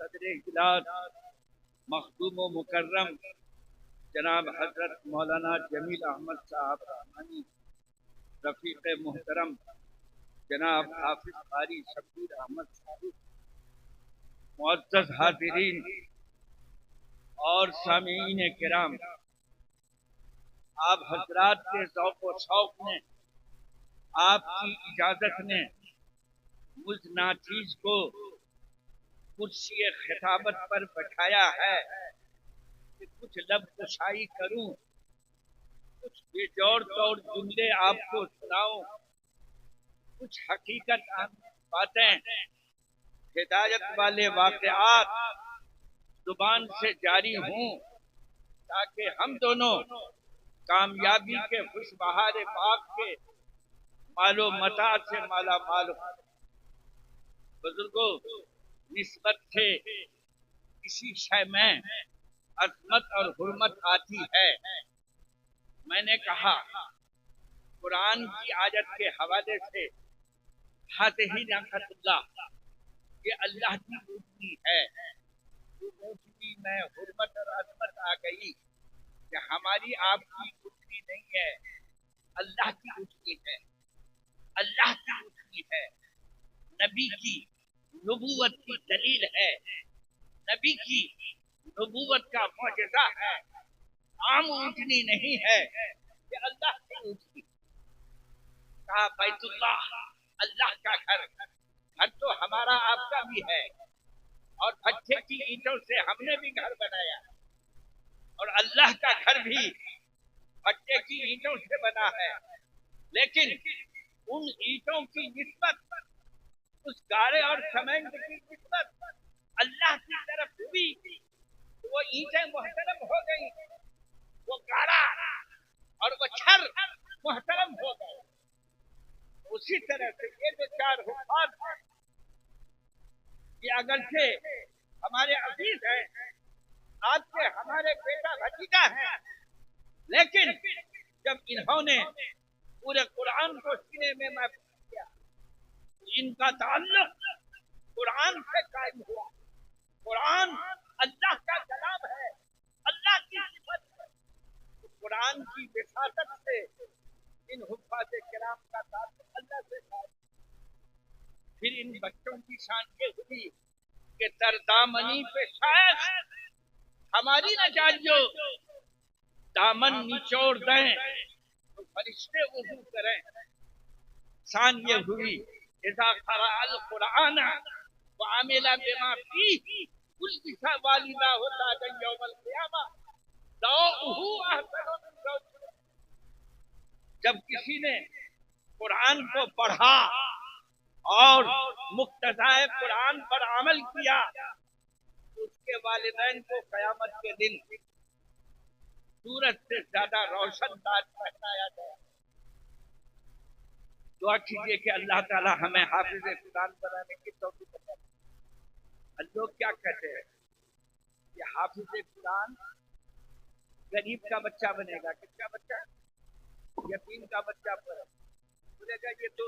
सदर इजलास मखदूम व मुकर्रम जनाब हजरत मौलाना जमील अहमद साहब रहमानी, रफीक मुहतरम जनाब हाफिज कारी शब्बीर अहमद साहिब, मुअज़्ज़ज़ हाज़िरीन और सामीईन किराम, आप हजरात के ज़ौक़ व शौक़ ने, आपकी इजाज़त ने मुझ नाचीज़ को कुर्सी खिताबत पर बैठाया है कि कुछ लब कुशाई करूं, कुछ बेजोड़ तौर जुमले आपको सुनाऊं, कुछ हकीकत बातें, हिदायत वाले वाक़यात जुबान से जारी हों, ताकि हम दोनों कामयाबी के खुशबहार पाक के मालो मता से माला माल हो। बुजुर्गों, निस्बत से किसी शय में अजमत और हुर्मत आती है। मैंने कहा, कुरान की आयत के हवाले से हाज़िही नाक़तुल्लाह, ये अल्लाह की ऊँचनी है। ऊँचनी में हुर्मत और अजमत आ गई कि हमारी आपकी ऊँचनी नहीं है, अल्लाह की ऊँचनी है। अल्लाह की ऊँचनी है, नबी की नबूवत की दलील है, नबी की नबूवत का मौजज़ा है। आम ऊँचनी नहीं है, ये अल्लाह की ऊँचनी। कहा बैतुल्लाह, अल्लाह का घर। घर तो हमारा आपका भी है, और भट्ठे की ईंटों से हमने भी घर बनाया, और अल्लाह का घर भी भट्ठे की ईंटों से बना है। लेकिन उन ईंटों की निस्बत, उस गारे और सीमेंट की निस्बत अल्लाह की तरफ हुई तो वो ईंटें मुहतरम हो गई, वो गारा और वो छर मुहतरम हो गए। उसी तरह से ये जो चार हुफ़ाज़ हैं, ये अगरचे हमारे अजीज हैं, आपके हमारे बेटा भतीजा हैं, लेकिन जब इन्होंने पूरे कुरान को सीने में महफूज किया, इनका ताल्लुक कुरान से कायम हुआ। कुरान अल्लाह का कलाम है, अल्लाह की सिफत है। कुरान की विसातत से इन हुफ़ाज़ किराम का ताल्लुक अल्लाह से था। फिर इन बच्चों की शान ये हुई कि तरदामनी पे शायद हमारी न जाइयो, दामन निचोड़ दें तो फरिश्ते वज़ू करें। शान ये हुई इज़ा क़रअल कुरान व अमिला बिमा फीही कुल्लिसा वालिदा होता है यौमल क़ियामा दऊहु अहसनु मिन ज़ौजिही। जब किसी ने कुरान को पढ़ा और मुक्तज़ाए कुरान पर अमल किया तो उसके वालिदैन को क़यामत के दिन सूरज से ज्यादा रोशन ताज पहनाया गया। दुआ कीजिए कि अल्लाह ताला हमें हाफिज़ कुरान बनाने की तौफीक दे। लोग क्या कहते हैं कि हाफिज़ कुरान गरीब का बच्चा बनेगा। किसका बच्चा? यतीम का बच्चा बोलेगा ये तो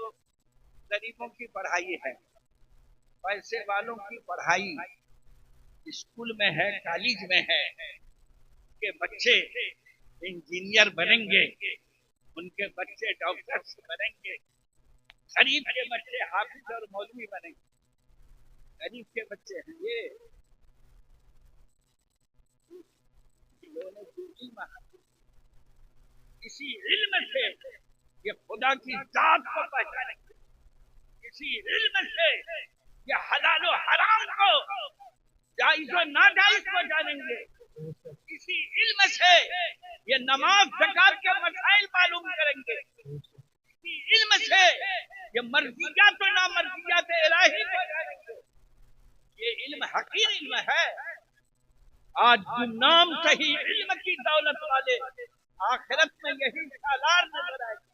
गरीबों की पढ़ाई है, पैसे वालों की पढ़ाई स्कूल में है, कॉलेज में है के बच्चे इंजीनियर बनेंगे, उनके बच्चे डॉक्टर्स बनेंगे, गरीब के बच्चे हाफिज और मौलवी बनेंगे। गरीब के बच्चे हैं ये इसी इल्म से ये खुदा की जात को पहचानेंगे, इसी इल्म से ये हलाल और हराम को, जायज और नाजायज को जानेंगे, इसी इल्म से ये नमाज ज़कात के मसाइल मालूम करेंगे, इसी इल्म से ये मर्जियात और नामर्जियात हकीर इल्म है। आज नाम सही इल्म की दौलत वाले आखिरत में यही सालार नजर आएंगे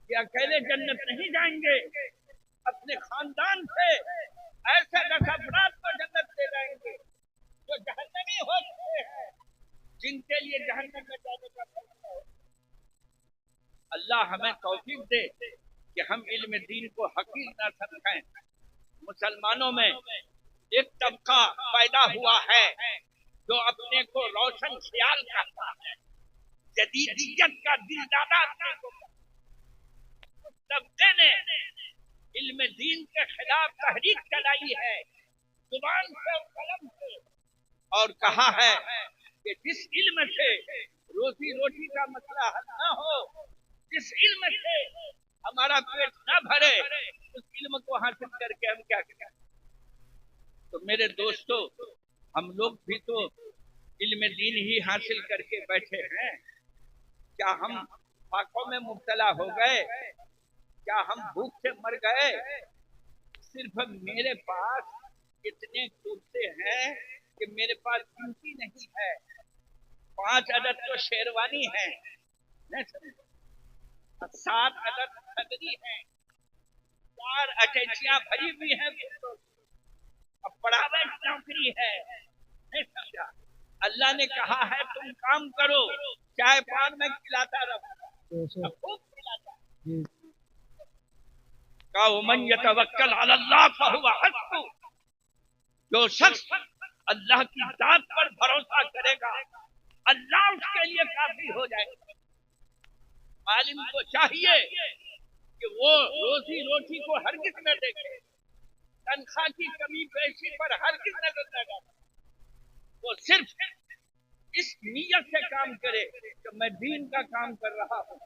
कि अकेले जन्नत नहीं जाएंगे, अपने खानदान से ऐसे 10 अफराद को जन्नत दे जाएंगे जो जहन्नमी हो चुके हैं, जिनके लिए जहन्नम में जाने का फैसला हो। अल्लाह हमें तौफीक दे कि हम इल्म दीन को हकीर न समझें। मुसलमानों में एक तबका पैदा हुआ है जो अपने को रोशन ख्याल करता है, जदीदियत का दिलदादा अपने को। उस तबके ने इल्म दीन के खिलाफ तहरीक चलाई है जुबान से और कलम से, और कहा है कि जिस इल्म से रोजी रोटी का मसला हल न हो, जिस इल्म से हमारा पेट न भरे, उस इल्म को हासिल करके हम क्या करें। तो मेरे दोस्तों, हम लोग भी तो इल्म दीन ही हासिल करके बैठे हैं। क्या हम फाकों में मुब्तला हो गए? क्या हम भूख से मर गए? सिर्फ मेरे पास इतने कुर्ते हैं कि मेरे पास गिनती नहीं है। 5 अदद तो शेरवानी है, 7 अदद खदरी है, 4 अटैचियां भरी हुई हैं, अब प्राइवेट नौकरी है। नहीं समझा? अल्लाह ने कहा है तुम काम करो, चाय पान में खिलाता रहो, खूब खिलाता। का उमन यतवक्कल अलल्लाह फहुव हस्बुह, जो शख्स अल्लाह की जात पर भरोसा करेगा, अल्लाह उसके लिए काफी हो जाएगा। मालिम को चाहिए कि वो रोजी रोटी को हरगिज़ न देखे, तनख्वाह की कमी पेशी पर हरगिज़ नजर न डाले। वो सिर्फ इस नीयत से काम करे कि मैं दीन का काम कर रहा हूँ,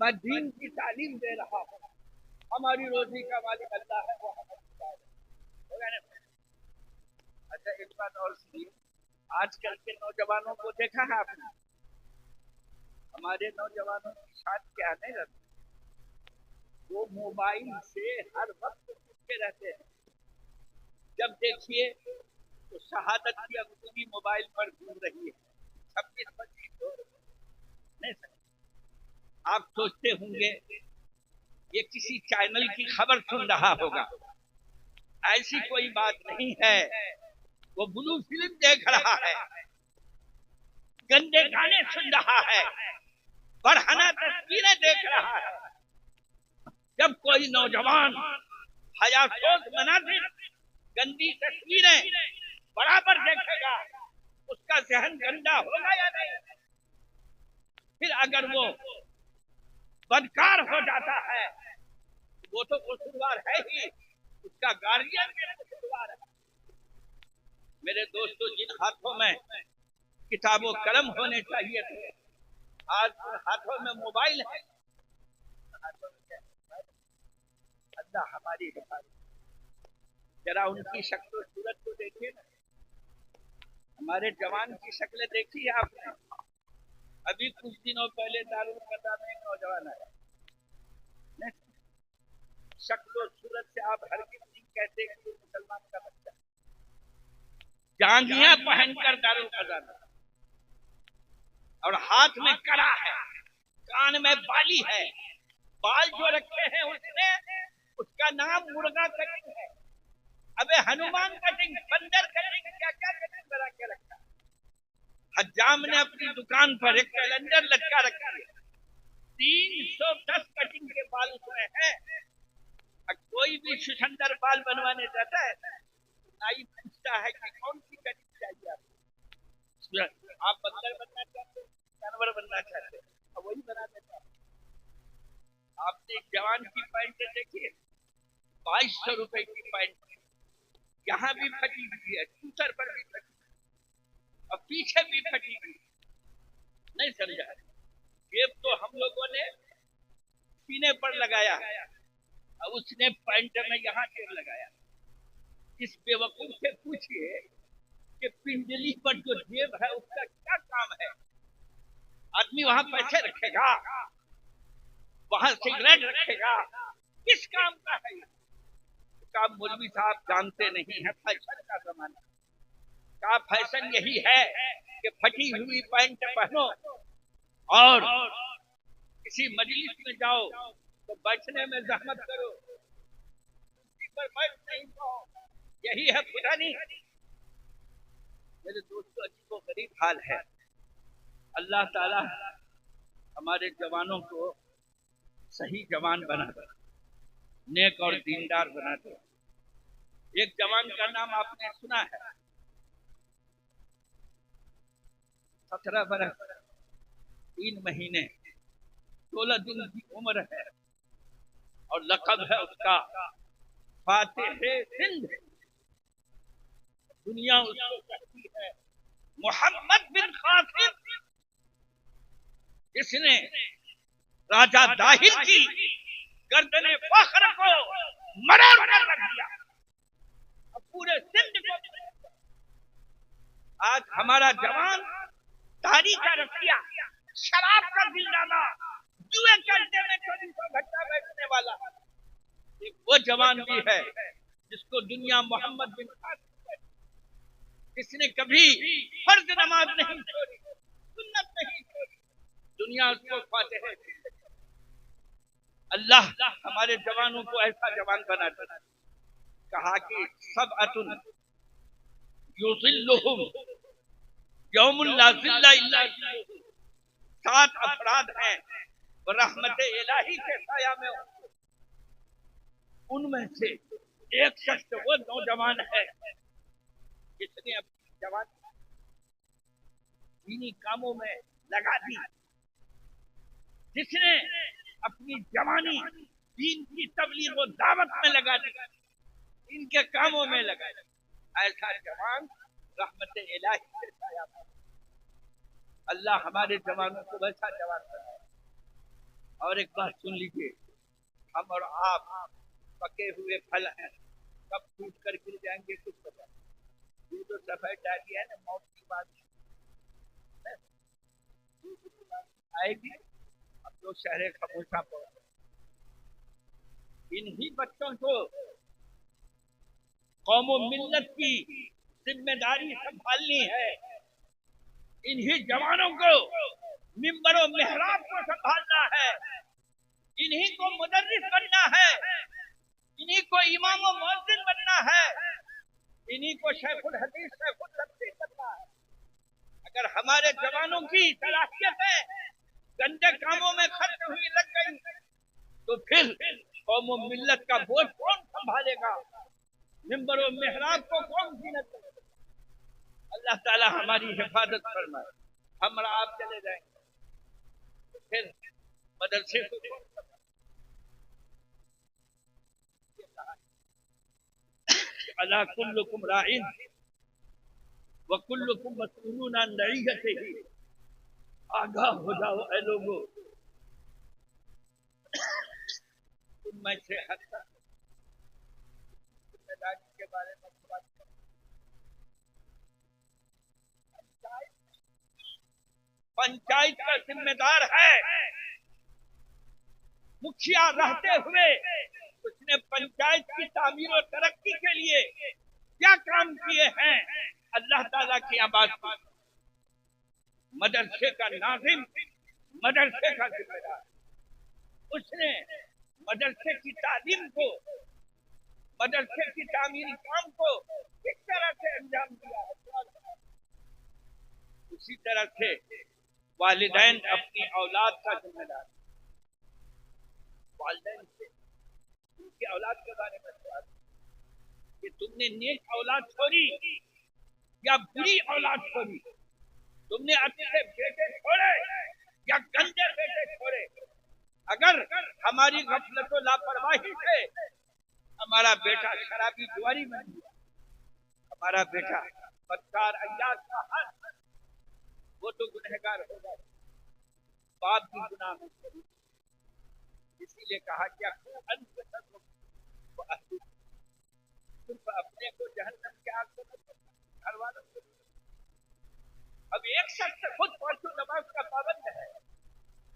मैं दीन की तालीम दे रहा हूँ, हमारी रोजी का मालिक अल्लाह है, वो हमारी। अच्छा, एक बात और सुनिए, आजकल के नौजवानों को देखा है आपने? हमारे नौजवानों की शान क्या नहीं रहती, वो मोबाइल से हर वक्त चिपके रहते हैं। जब देखिए तो शहादत की अंगूठी मोबाइल पर घूम रही है, 26-25 हो नहीं सकते। आप सोचते होंगे ये किसी चैनल की खबर सुन रहा होगा। ऐसी कोई बात नहीं है, वो ब्लू फिल्म देख रहा है, गंदे गाने सुन रहा है, बढ़ाना तस्वीरें देख रहा है। जब कोई नौजवान हयातोज मनाजिर, गंदी तस्वीरें बराबर देखेगा, उसका जहन गंदा होगा या नहीं? फिर अगर वो बदकार हो जाता है, वो तो कसूरवार है ही, उसका गार्जियन भी कसूरवार है। मेरे दोस्तों, जिन हाथों में किताबों कलम होने चाहिए थे, आज हाथों में मोबाइल है। अल्लाह हमारी हिफाजत। जरा उनकी शक्ल सूरत को देखिए ना, हमारे जवान की शक्ल देखी है आपने? अभी कुछ दिनों पहले दारुल कदा में एक नौजवान आया, शक्ल सूरत से आप हर किसी कहते हैं कि मुसलमान का बच्चा, जांघियां पहनकर दारुल कदा में, और हाथ में कड़ा है, कान में बाली है, बाल जो रखे हैं उसने, उसका नाम मुर्गा कटिंग है। अबे हनुमान कटिंग, बंदर कटिंग, क्या क्या कटिंग बना के रखा। हज्जाम ने अपनी दुकान पर एक कैलेंडर लटका रखा है, 310 कटिंग के बाल उसमें है। कोई भी सुंदर बाल बनवाने जाता है, नाई पूछता है कि कौन सी कटिंग चाहिए आपको? आप बंदर बनना चाहते, जानवर बनना चाहते, अब वही बना देता है। आपने एक जवान की पैंट देखी है, 2200 रुपए की पैंट, यहाँ भी फटी हुई है, स्कूटर पर भी फटी और पीछे भी फटी हुई। नहीं समझा? जेब तो हम लोगों ने सीने पर लगाया, और उसने पैंट में यहाँ जेब लगाया। इस बेवकूफ से पूछिए कि पिंडली पर जो जेब है उसका क्या काम है? आदमी वहां पैसे रखेगा, वहां सिगरेट रखेगा, किस काम का है? का मौलवी साहब जानते नहीं है फैशन का जमाना का फैशन यही है कि फटी हुई पैंट पहनो और किसी मजलिस में जाओ तो बैठने में जहमत करो, कुर्सी पर बैठ नहीं पाओ, यही है पुरानी। मेरे दोस्तों अजीबो गरीब हाल है। अल्लाह ताला हमारे जवानों को सही जवान बना दे, नेक और दीनदार बना दे। एक जवान का नाम आपने सुना है, 17 बरस 3 महीने 16 दिन की उम्र है और लक़ब है उसका फातिह सिंध। दुनिया उसको कहती है मोहम्मद बिन कासिम, जिसने राजा दाहिर की गर्दने फख्र को मरोड़ कर रख दिया और पूरे सिंध को। आज हमारा जवान तारी का रखिया, शराब का दिलदादा, जुए के अड्डे में 24 घंटा बैठने वाला, एक वो जवान भी है जिसको दुनिया मोहम्मद बिन कासिम, जिसने कभी फर्ज नमाज नहीं छोड़ी, सुन्नत नहीं छोड़ी, दुनिया उसको फातिह है। अल्लाह हमारे जवानों को ऐसा जवान बना दे। कहा कि सब अतुन युज़िल्लुहुम यौमुल ला ज़िल्ला इल्ला ज़िल्लुहु, 7 अफराद हैं वो रहमत इलाही के साया में, उनमें से एक शख्स वो नौजवान है जिसने अपनी जवानी दीनी कामों में लगा दी, जिसने अपनी जवानी दीन की तबलीग और दावत में लगा दी, इनके कामों में लगा दी। ऐसा जवान रहमत इलाही से साया में। अल्लाह हमारे जवानों को वैसा जवान बनाए। और एक बात सुन लीजिए, हम और आप पके हुए फल हैं, कब टूट कर गिर जाएंगे कुछ पता नहीं। ये तो सफेद डाली है ना, मौत की बात आएगी, अब तो शहरे खामोशा पड़। इन्हीं बच्चों को कौम और मिल्लत की जिम्मेदारी संभालनी है, इन्हीं जवानों को मिंबर और मेहराब को संभालना है, इन्हीं को मुदर्रिस बनना है, इन्हीं को इमाम और मुअज्जिन बनना है, इन्हीं को शेखुल हदीस शेखुल तफसीर बनना है। अगर हमारे जवानों की सलाहियतें गंदे कामों में खर्च हुई लग गई तो फिर कौम और मिल्लत का बोझ कौन संभालेगा, मिंबर और मेहराब को कौन जीनत करेगा। अल्लाह ताला हमारी हिफाजत फरमाए। हम और आप चले जाएंगे तो फिर मदरसे को अला कुल्लुकुम राइन व कुल्लुकुम मसऊलून अन रइयतिही। आगाह हो जाओ ऐ लोगों, तुम में से हर जिम्मेदारी के बारे में बात करो। पंचायत का जिम्मेदार है, मुखिया रहते हुए उसने पंचायत की तामीर और तरक्की के लिए क्या काम किए हैं, अल्लाह ताला की आबाद। मदरसे का नाज़िम, मदरसे का जिम्मेदार, उसने मदरसे की तालीम को, मदरसे की तामीरी काम को किस तरह से अंजाम दिया है। उसी तरह से वालिदैन अपनी औलाद का जिम्मेदार, वालिदैन से उनकी औलाद के बारे में सवाल कि तुमने नेक औलाद छोड़ी या बुरी औलाद छोड़ी, तुमने अच्छे बेटे छोड़े या गंदे बेटे छोड़े। अगर हमारी गफलत और लापरवाही से हमारा बेटा शराबी जुआरी बन गया, हमारा बेटा बदकार अय्याश का हाथ, वो तो गुनहगार होगा, बाप भी गुनाह में शरीक। इसीलिए कहा क्या सिर्फ अपने को जहन्नम के आग से घर वालों को। अब एक शख्स खुद पांचों नमाज का पाबंद है,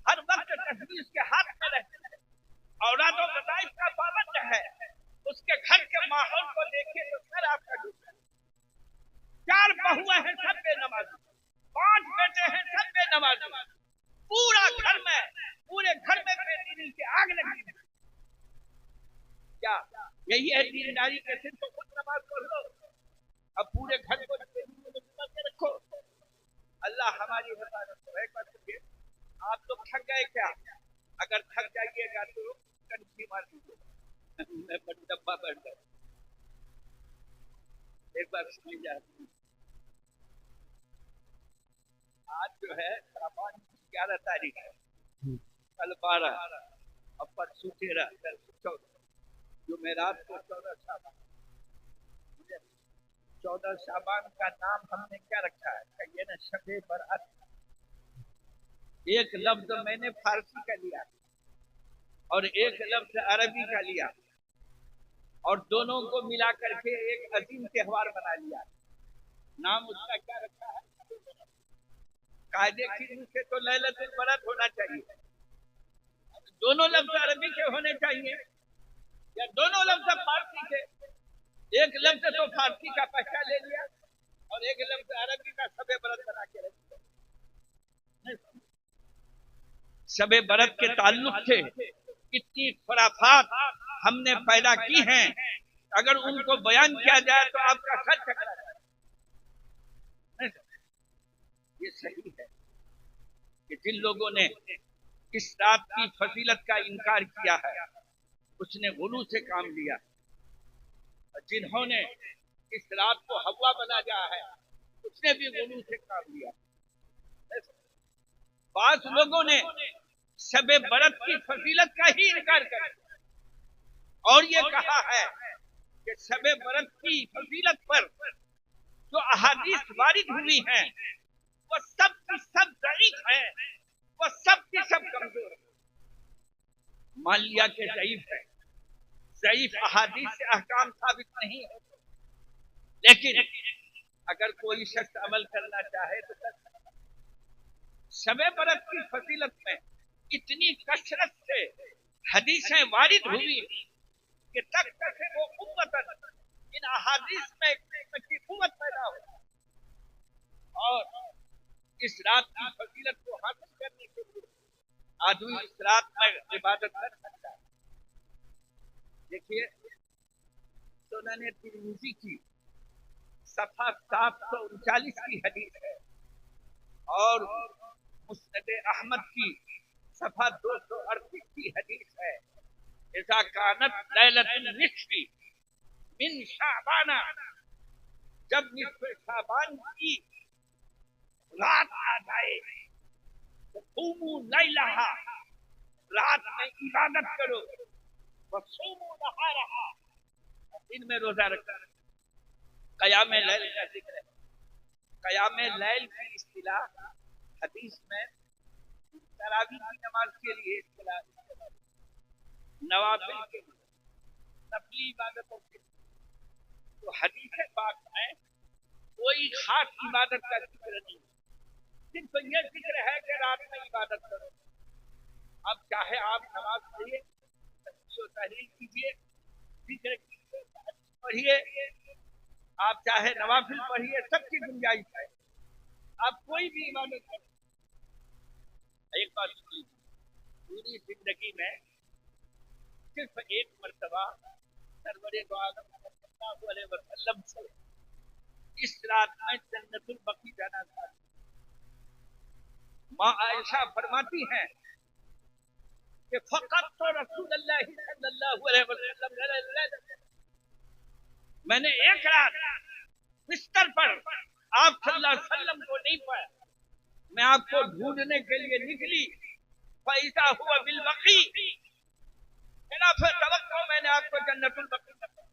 हर वक्त तस्बीह के हाथ में रहता है, औलाद और वज़ाइफ का पाबंद है, उसके घर के यही है दीनदारी के। सिर्फ तो खुद नमाज पढ़ लो, अब पूरे घर को के रखो। अल्लाह हमारी हिफाजत करे। एक बात सुनिए, आप लोग थक गए क्या? अगर थक जाइएगा तो कनखी मार दीजिए, मैं डब्बा बैठ गया। एक बार सुनी जाती, आज जो है सामान की 11 तारीख है, कल 12 और परसों 13, कल 14, जो मेराज को 14 शाबान। 14 शाबान का नाम हमने क्या रखा है? कहिए ना, शबे बरात। एक लफ्ज मैंने फारसी का लिया और एक लफ्ज अरबी का लिया, और दोनों को मिला करके एक अजीम त्योहार बना लिया। नाम उसका क्या रखा है? कायदे की रूह से तो लैलतुल बरात होना चाहिए। दोनों लफ्ज अरबी के होने चाहिए या दोनों लफ्ज फारसी के? एक लफ्ज तो फारसी का पहचा ले लिया और एक लफ्ज अरबी का शबे बरत बना के रख दिया। शबे बरत के ताल्लुक से कितनी खुराफात हमने पैदा की हैं, अगर उनको बयान किया जाए तो आपका सर चकरा जाए। ये सही है कि जिन लोगों ने इस रात की फजीलत का इनकार किया है उसने गुलू से काम लिया, और जिन्होंने इस रात को हवा बना दिया है उसने भी गुलू से काम लिया। बास लोगों ने शबे बरत की फजीलत का ही इनकार कर दिया और ये कहा है कि शबे बरत की फजीलत पर जो अहादीस वारिद हुई हैं वो सब की सब ज़ईफ है, वो सब की सब कमजोर है। मान लिया कि ज़ईफ है, ज़ईफ अहादीस से अहकाम साबित नहीं है, लेकिन अगर कोई शख्स अमल करना चाहे तो कर सकता है। शबे बरत की फजीलत में इतनी कसरत से हदीसें वारिद हुई कि तक से वो उम्मतन इन अहादीस में की कुव्वत पैदा हो और इस रात की फजीलत को हासिल करने के लिए आदमी इस रात में इबादत कर सकता है। देखिए, सुनन तिरमिज़ी की सफा 739 की हदीस है और मुस्नद अहमद की सफा 238 की हदीस है। इज़ा कानत लैलतुन निस्फ़ी मिन शाबाना, जब निस्फ़े शाबान की रात आ जाए तो क़ूमू लैलहा, रात में इबादत करो, वसूमू नहारहा, दिन में रोजा रखो। क़याम लैल का जिक्र है। क़याम लैल की इस्तिलाह हदीस में तरावी की नमाज के लिए इस्तिलाह, नवाफिल के लिए, नफली इबादतों के लिए। तो हदीस पाक में कोई खास इबादत का जिक्र नहीं, सिर्फ यह जिक्र है कि रात में इबादत करो। अब चाहे आप नमाज पढ़िए, तस्बीह तहलील कीजिए, जिक्र कीजिए, पढ़िए, आप चाहे नवाफिल पढ़िए, सबकी गुंजाइश है, आप कोई भी इबादत करें। एक बात सुनिए, पूरी जिंदगी में सिर्फ एक मर्तबा सरवरे दो आलम सल्लल्लाहु अलैहि वसल्लम से इस रात में जन्नतुल बकी जाना था। माँ आयशा फरमाती हैं कि फ़क़त तो रसूलुल्लाह सल्लल्लाहु अलैहि वसल्लम, मैंने एक रात बिस्तर पर आप सल्लल्लाहु अलैहि वसल्लम को नहीं पाया, मैं आपको ढूंढने के लिए निकली, फ़इज़ा हुवा बिल बकी, खिलाफ़े तवक्को मैंने आपको जन्नतुल बकी में पाया।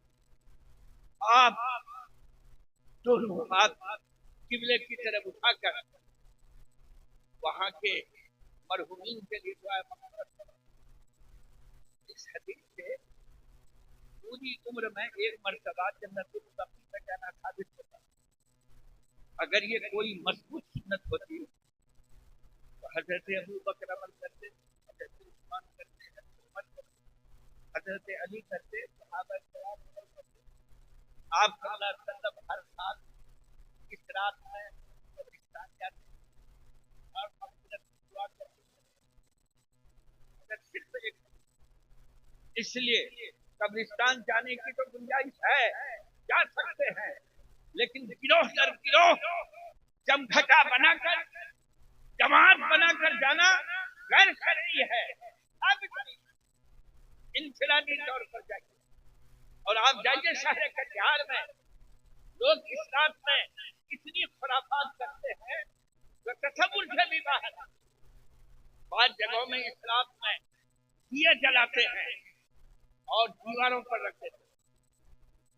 आप दोनों हाथ किबले की तरफ उठाकर वहां के मरहुमीन के लिए दुआ मग़फ़िरत करो। इस हदीस से पूरी उम्र में एक मर्तबा जन्नतुल बकी में जाना साबित होता है। अगर ये कोई मज़बूत सुन्नत होती तो हजरत अबू बकर अमल करते, हजरत उस्मान करते, हजरत उमर करते, हजरत अली करते, सहाबा किराम अमल करते। आप सल्लल्लाहु अलैहि वसल्लम हर साल इस रात में कब्रिस्तान जाते और मग़फ़िरत की दुआ करते। अगर सिर्फ एक, इसलिए कब्रिस्तान जाने की तो गुंजाइश है, जा सकते हैं, लेकिन गिरोह दर गिरोह जमघटा बनाकर, जमात बनाकर जाना गैर शरई है। अब इंफरादी तौर पर जाइए, और आप जाइए शहर कटिहार में, लोग इस रात में इतनी खुराफात करते हैं जो तसव्वुर से भी बाहर। बाद जगहों में इस रात में दिए जलाते हैं और दीवारों पर रखते हैं,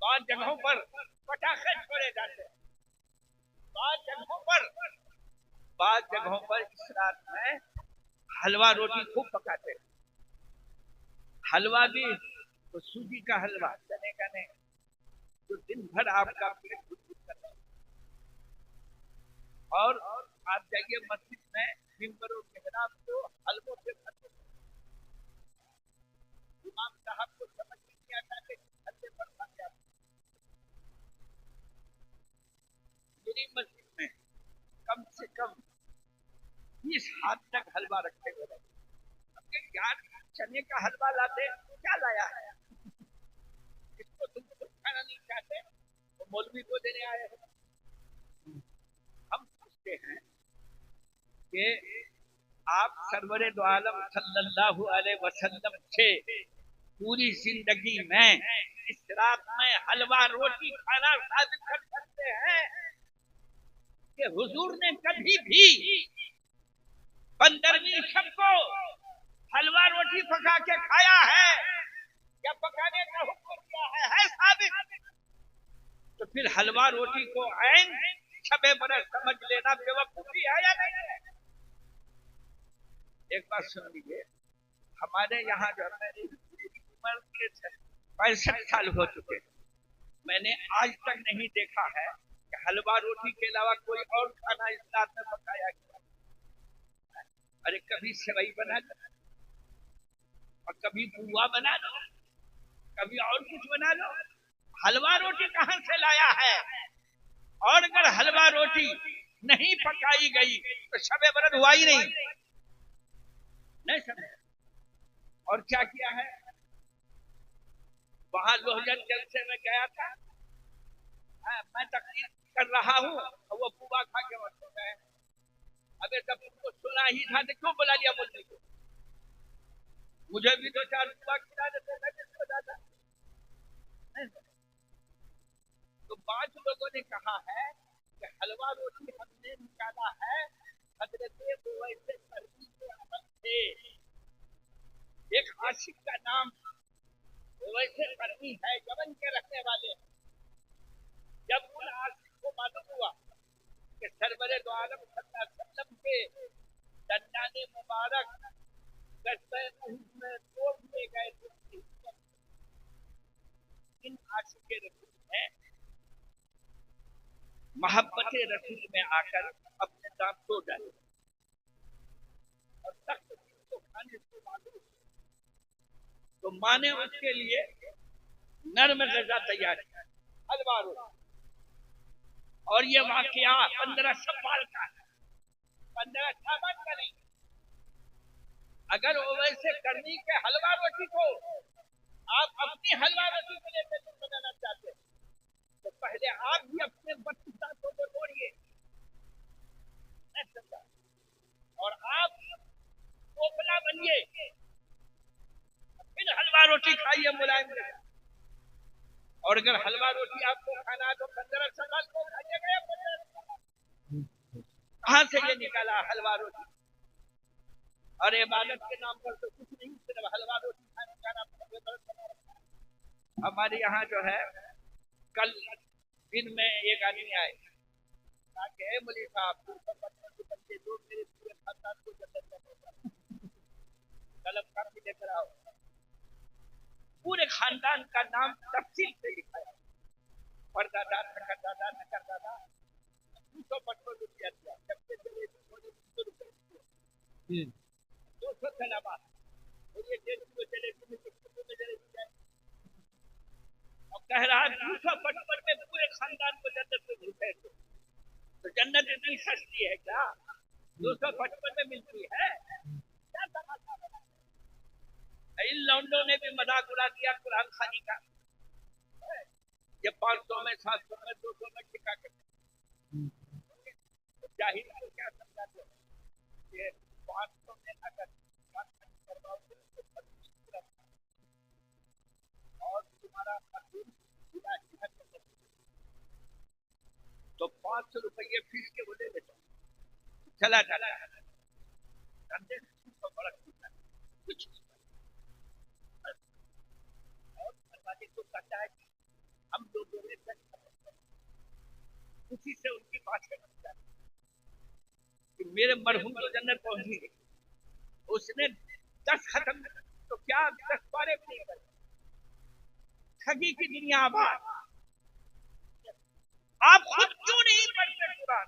बाद जगहों पर पटाखे छोड़े जाते हैं, बाद जगहों पर इस रात में हलवा रोटी खूब पकाते हैं। हलवा भी तो सूजी का हलवा, चने का नहीं, जो दिन भर आपका पेट भूख करता है। और आप जाइए मस्जिद में, मिंबरों के खिलाफ तो हलवों से भरते, इमाम साहब को समझ नहीं आता कि हलवे पर क्या। मेरी मस्जिद में कम से कम 20 हाथ तक हलवा रखे हुए रहते। यार चने का हलवा लाते क्या लाया है, इसको तुम खुद खाना नहीं चाहते, वो मौलवी को देने आए हो। हम पूछते हैं कि आप सरवरे दो आलम सल्लल्लाहु अलैहि वसल्लम से पूरी जिंदगी में इस रात में हलवा रोटी खाना साबित कर सकते हैं कि हुजूर ने कभी भी 15वीं शब को हलवा रोटी पका के खाया है या पकाने का हुक्म दिया है साबित? तो फिर हलवा रोटी को ऐन शबे बरस समझ लेना बेवकूफी है या नहीं है? एक बात सुन लीजिए, हमारे यहाँ जो मेरी उम्र के 65 साल हो चुके, मैंने आज तक नहीं देखा है कि हलवा रोटी के अलावा कोई और खाना इस रात में पकाया गया। अरे कभी सेवई बना लो, और कभी पुआ बना लो, कभी और कुछ बना लो, हलवा रोटी कहां से लाया है? और अगर हलवा रोटी नहीं पकाई गई तो शबे बरत हुआ ही नहीं समझे। और क्या किया है? वहां लोहजन जलसे में गया था, मैं तकरीर कर रहा हूँ और वो पुआ खा के मर गए। अबे जब तुमको सुना ही था तो क्यों बुला लिया मुझे को? मुझे भी 2-4 पुआ खिला देते, मैं किसको जाता। तो 5 लोगों ने कहा है कि हलवा रोटी हमने निकाला है हजरत वैसे करनी के अमल से। एक आशिक का नाम वैसे करनी है, यमन के रहने वाले। जब उन आशिक को मालूम हुआ कि सरवरे दो आलम सल्लल्लाहु अलैहि वसल्लम के दंडाने मुबारक में तोड़ दिए गए थे, इन आशिक के रसूल ने मोहब्बत रसूल में आकर अपने दांत तोड़ डाले और सख्त को खाने से मालूम, तो माँ ने उसके लिए नर्म गजा तैयार किया, हलवा रोटी। और ये वाकया 15 शव्वाल का है, 15 शाबान का नहीं। अगर वैसे करनी के हलवा रोटी को आप अपनी हलवा रोटी के लिए बनाना चाहते हैं तो पहले आप भी अपने 32 दांतों को तोड़िए और आप पोपला बनिए, फिर हलवा रोटी खाइए मुलायम। और अगर हलवा रोटी आपको खाना है तो 15 शव्वाल को खाइएगा या 15? कहां से ये निकाला हलवा रोटी? और इबादत के नाम पर तो कुछ नहीं, सिर्फ हलवा रोटी खाने का नाम। हमारे यहाँ जो है, कल दिन में एक आदमी आए, मौलवी साहब बच्चे जो मेरे पूरे खानदान को कलम कापी लेकर आओ। पूरे खानदान का नाम तफसील से लिखाया, परदादा नकरदादा नकरदादा 255 रुपया दिया, सबसे पहले 200 रुपये 200 सलामा, और ये 150 किलो जलेबी में जलेबी और कह रहा 255 में पूरे खानदान को जन्नत में घुसे। तो जन्नत इतनी सस्ती है क्या? 255 में मिलती है क्या? लौंडों ने भी मजाक उड़ा दिया कुरान खानी का। ये 500 में 700 में 200 में ठिका करते, तो जाहिर को क्या समझाते हैं कि 500 में अगर कुरान खानी करवाओगे तो 25 और तुम्हारा खर्च तो 500 रुपये फीस के वो ले लेता चला जाता है। धंधे तो बड़ा कुछ और धनवादी तो कहता है कि हम लोगों ने उसी से उनकी बात करना है कि मेरे मरहूम तो जन्नत पहुंची गई, उसने 10 खत्म तो क्या 10 पारे भी नहीं कर, ठगी की दुनिया आबाद। आप खुद क्यों नहीं पढ़ते कुरान?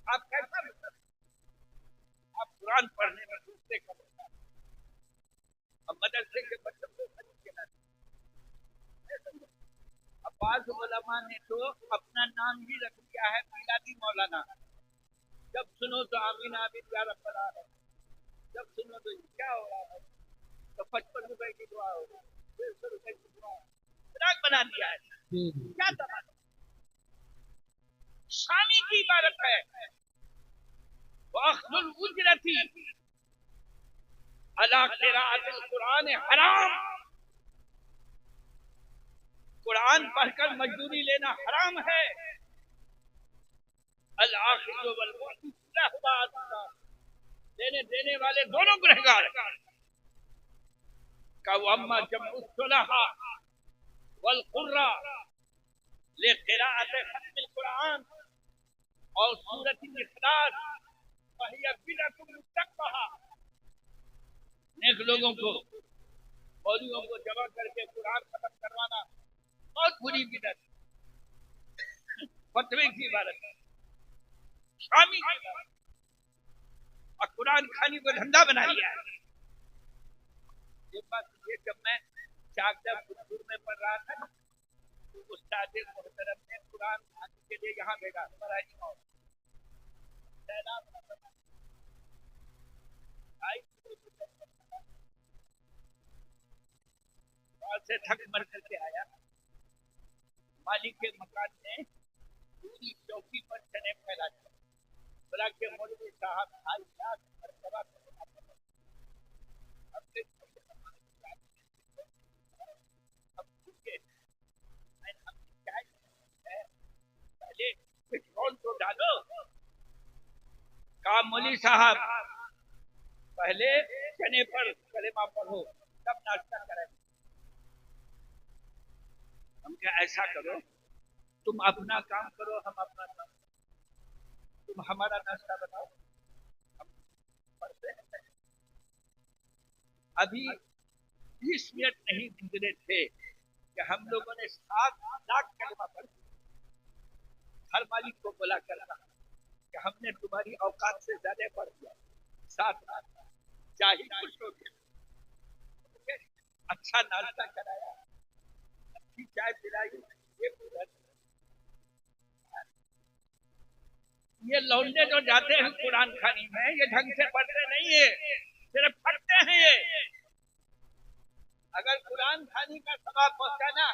आप कैसा मतलब आप कुरान पढ़ने में दूसरे का मतलब, अब मदरसे के बच्चों को अब्बास उलमा ने तो अपना नाम ही रख दिया है मिलादी मौलाना। जब सुनो तो आमीन आमीन या रब्बल आलमीन, जब सुनो तो क्या हो रहा है, तो 55 रुपए की दुआ हो रही है, 150 रुपए की दुआ राग बना दिया है। क्या तमाशा, शामी की इबारत है वअख्दुल उजरती अला क़िराअतिल कुरान हराम। कुरान पढ़कर मजदूरी लेना हराम है। अल आखिर वल मुअतिल, लेने देने वाले दोनों गुनहगार का वम्मा जम्उस सुलहा वल कुर्रा ले क़िराअत खत्मिल कुरान और सूरत इखलास वहिया बिदअतुन मुस्तक़बहा। नेक लोगों को मौलवियों को जमा करके कुरान खत्म करवाना बहुत बुरी बिदअत, फतवे की इबारत है, शामी की इबारत, और कुरान खानी को धंधा बना लिया है। एक बात ये, जब मैं चाकदा फुलपुर में पढ़ रहा था ना, तो उस्ताद मोहतरम ने कुरान खानी के लिए यहाँ भेजा पढ़ाई और से थक मर करके आया, मालिक के मकान में पूरी चौकी पर चने फैला दिया, बोला के मौलवी साहब भाई साहब मरतबा पहले पेट्रोल तो डालो, कहा मौलवी साहब पहले चने पर कलेमा पढ़ो तब नाश्ता करें। हम क्या ऐसा करो, तुम अपना काम करो हम अपना काम, तुम हमारा नाश्ता बनाओ, हम पढ़ते हैं। अभी 20 मिनट नहीं गुजरे थे कि हम लोगों ने 7 लाख कलमा पढ़, हर मालिक को बोला कर रहा कि हमने तुम्हारी औकात से ज्यादा पढ़ दिया, 7 लाख चाहिए खुश हो गया, अच्छा नाश्ता कराया, अच्छी चाय पिलाई, ये लौंडे जो जाते हैं कुरान खानी में ये ढंग से पढ़ते नहीं है, सिर्फ पढ़ते हैं ये। अगर कुरान खानी का सवाब पहुंचाना